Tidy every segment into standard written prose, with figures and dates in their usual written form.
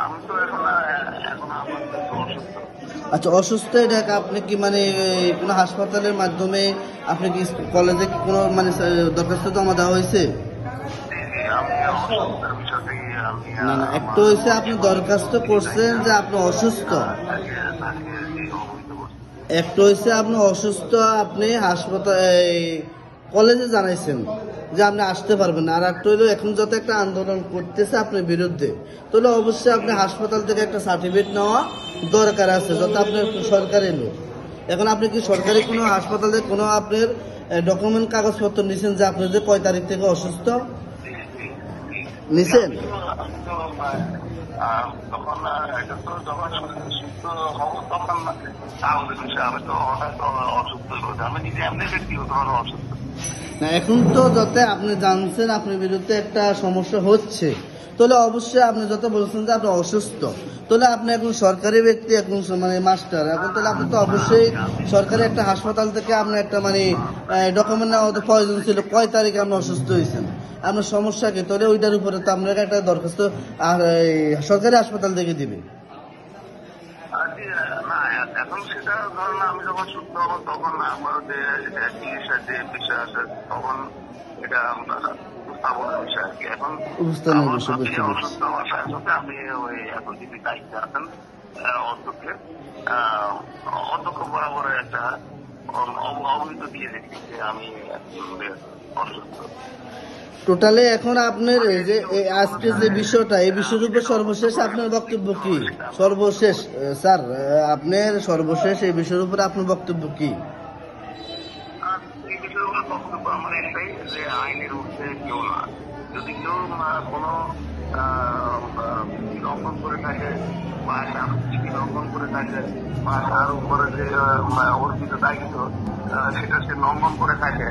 আমি তো এখন এখন আপাতত অসুস্থ। আচ্ছা, অসুস্থ, এটা আপনি কি মানে কোনো হাসপাতালের মাধ্যমে আপনি কি কলেজে কি কোনো মানে দরখাস্ত জমা দেওয়া হয়েছে? আমি অসুস্থতার বিষয়টাই আমি না না, একটু হয়েছে আপনি দরখাস্ত করছেন যে আপনি অসুস্থ, একটু হয়েছে আপনি অসুস্থ, আপনি হাসপাতাল কলেজে জানাইছেন যে আপনি আসতে পারবেন না। আর একটা হইলো এখন যত একটা আন্দোলন করতেছে আপনার বিরুদ্ধে, তাহলে অবশ্যই আপনি হাসপাতাল থেকে একটা সার্টিফিকেট নেওয়া দরকার আছে, যত আপনার সরকারি লোক। এখন আপনি কি সরকারি কোনো হাসপাতালে কোনো আপনার ডকুমেন্ট কাগজপত্র নিছেন যে আপনি যে কয় তারিখ থেকে অসুস্থ নিছেন? তখন এটা তো যখন সুস্থ হবো তখন তাহলে বিষয়। আমি তো হঠাৎ অসুস্থ হয়েছে, আমি নিজে এমনি ব্যক্তিগতভাবে অসুস্থ না, এখন তো যাতে আপনি জানছেন আপনার বিরুদ্ধে একটা সমস্যা হচ্ছে, তাহলে অবশ্যই আপনি যত বলছেন যে আপনি অসুস্থ, তাহলে আপনি এখন সরকারি ব্যক্তি, এখন মানে মাস্টার, এখন তাহলে আপনি তো অবশ্যই সরকারি একটা হাসপাতাল থেকে আপনার একটা মানে ডকুমেন্ট নেওয়া তো প্রয়োজন ছিল কয় তারিখে আপনি অসুস্থ হয়েছেন, আপনার সমস্যা কি, তাহলে ওইটার উপরে তো আপনাকে একটা দরখাস্ত সরকারি হাসপাতাল থেকে দিবে। না। এখন সেটা ধরুন আমি যখন সুস্থ হবো তখন আমার যে চিকিৎসার যে বিষয় আছে তখন এটা উপস্থাপনের বিষয় আর কি। এখন অসুস্থ হওয়ার সাথে সাথে আমি ওই এখন যিনি দায়িত্বে আছেন অধ্যক্ষ বরাবর একটা অবহিত দিয়ে দিচ্ছি যে আমি অসুস্থ। টোটালি এখন আপনার এই যে আজকে যে বিষয়টা, এই বিষয়ের উপর সর্বশেষ আপনার বক্তব্য কি? সর্বশেষ স্যার, আপনার সর্বশেষ এই বিষয়ের উপরে আপনার বক্তব্য কি? এই বিষয়ের উপর বক্তব্য আমার একটাই যে আইনের ঊর্ধ্বে কেউ না। যদি কেউ কোনো বিধি লঙ্ঘন করে থাকে বা বিধি লঙ্ঘন করে থাকে বা তার উপরে যে অর্পিত দায়িত্ব সেটা সে লঙ্ঘন করে থাকে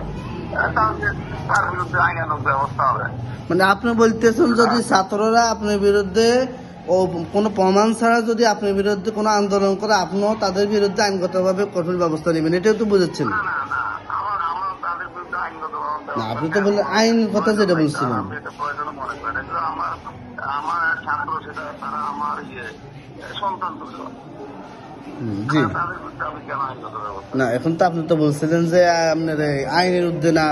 তাহলে তার বিরুদ্ধে আইনানুগ ব্যবস্থা হবে। মানে আপনি বলতেছেন যদি ছাত্ররা আপনার বিরুদ্ধে ও কোনো প্রমাণ ছাড়া যদি আপনার বিরুদ্ধে কোনো আন্দোলন করে, আপনিও তাদের বিরুদ্ধে আইনগতভাবে কঠোর ব্যবস্থা নেবেন, এটাও তো বুঝাচ্ছেন? না, আপনি তো বললেন আইন কথা যেটা বলছিলেন। আমার ছাত্র সেটা তারা আমার সন্তান তুল্য। জি না, এখন তো আপনি তো বলছিলেন যে আপনার আইনের ঊর্ধ্বে না,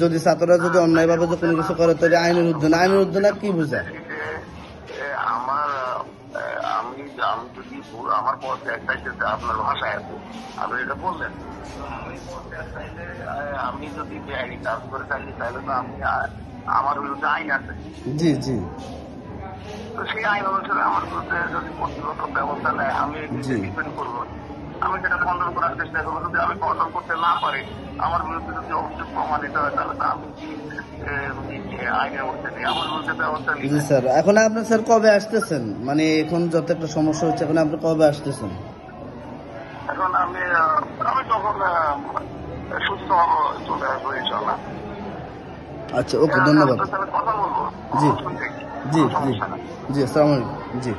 যদি ছাত্ররা যদি অন্যায়ভাবে কোনো কিছু করে তাহলে আইনের ঊর্ধ্বে না। আইনের ঊর্ধ্বে না কি বোঝায়? আমি যদি আমার পথে একটাই আপনার ভাষায় আছে, আপনি এটা বললেন, আমি যদি বেআইনি কাজ করে থাকি তাহলে তো আমি আমার বিরুদ্ধে আইন আছে। জি জি। তো সেই আইন অনুসারে আমার বিরুদ্ধে যদি কর্তৃপক্ষ ব্যবস্থা নেয় আমি ডিপেন্ড করবো, আমি সেটা খণ্ডন করার চেষ্টা করবো। যদি আমি খণ্ডন করতে না পারি, আমার বিরুদ্ধে যদি অভিযোগ প্রমাণিত হয় তাহলে তো আমি আইনের মধ্যে নিয়ে আমার বিরুদ্ধে ব্যবস্থা নিই। জি স্যার, এখন আপনি স্যার কবে আসতেছেন? মানে এখন যত একটা সমস্যা হচ্ছে, এখন আপনি কবে আসতেছেন? এখন আমি যখন সুস্থ হবো চলে আসবো ইনশাল্লাহ। আচ্ছা, ওকে, ধন্যবাদ। কথা বলবো। জি জি জি জি, আসসালামু আলাইকুম। জি।